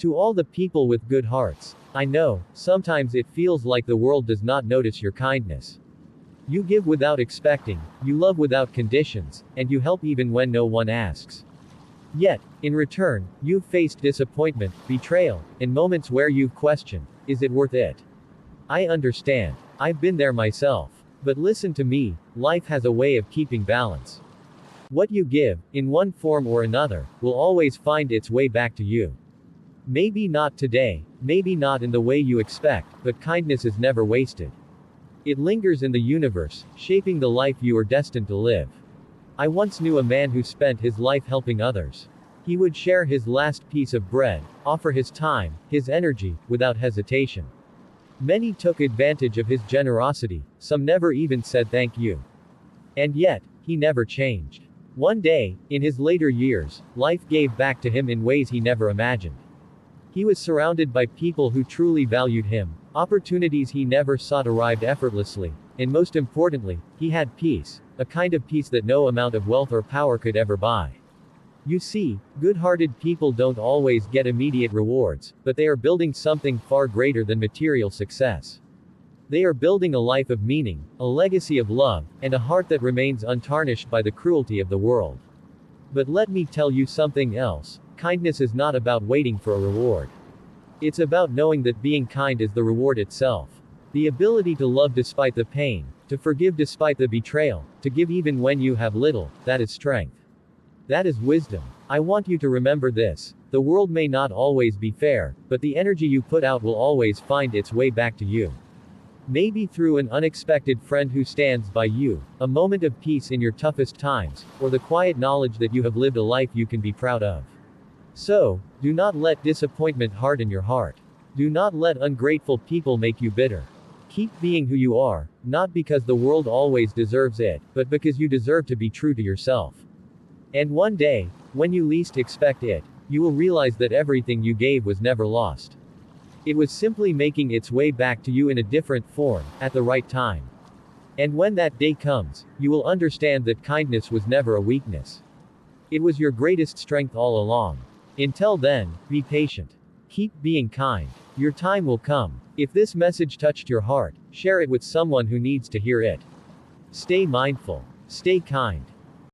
To all the people with good hearts, I know, sometimes it feels like the world does not notice your kindness. You give without expecting, you love without conditions, and you help even when no one asks. Yet, in return, you've faced disappointment, betrayal, and moments where you've questioned, is it worth it? I understand. I've been there myself. But listen to me, life has a way of keeping balance. What you give, in one form or another, will always find its way back to you. Maybe not today, maybe not in the way you expect, but kindness is never wasted. It lingers in the universe, shaping the life you are destined to live. I once knew a man who spent his life helping others. He would share his last piece of bread, offer his time, his energy, without hesitation. Many took advantage of his generosity, some never even said thank you. And yet, he never changed. One day, in his later years, life gave back to him in ways he never imagined. He was surrounded by people who truly valued him, opportunities he never sought arrived effortlessly, and most importantly, he had peace, a kind of peace that no amount of wealth or power could ever buy. You see, good-hearted people don't always get immediate rewards, but they are building something far greater than material success. They are building a life of meaning, a legacy of love, and a heart that remains untarnished by the cruelty of the world. But let me tell you something else. Kindness is not about waiting for a reward. It's about knowing that being kind is the reward itself. The ability to love despite the pain, to forgive despite the betrayal, to give even when you have little, that is strength. That is wisdom. I want you to remember this. The world may not always be fair, but the energy you put out will always find its way back to you. Maybe through an unexpected friend who stands by you, a moment of peace in your toughest times, or the quiet knowledge that you have lived a life you can be proud of. So, do not let disappointment harden your heart. Do not let ungrateful people make you bitter. Keep being who you are, not because the world always deserves it, but because you deserve to be true to yourself. And one day, when you least expect it, you will realize that everything you gave was never lost. It was simply making its way back to you in a different form, at the right time. And when that day comes, you will understand that kindness was never a weakness. It was your greatest strength all along. Until then, be patient. Keep being kind. Your time will come. If this message touched your heart, share it with someone who needs to hear it. Stay mindful. Stay kind.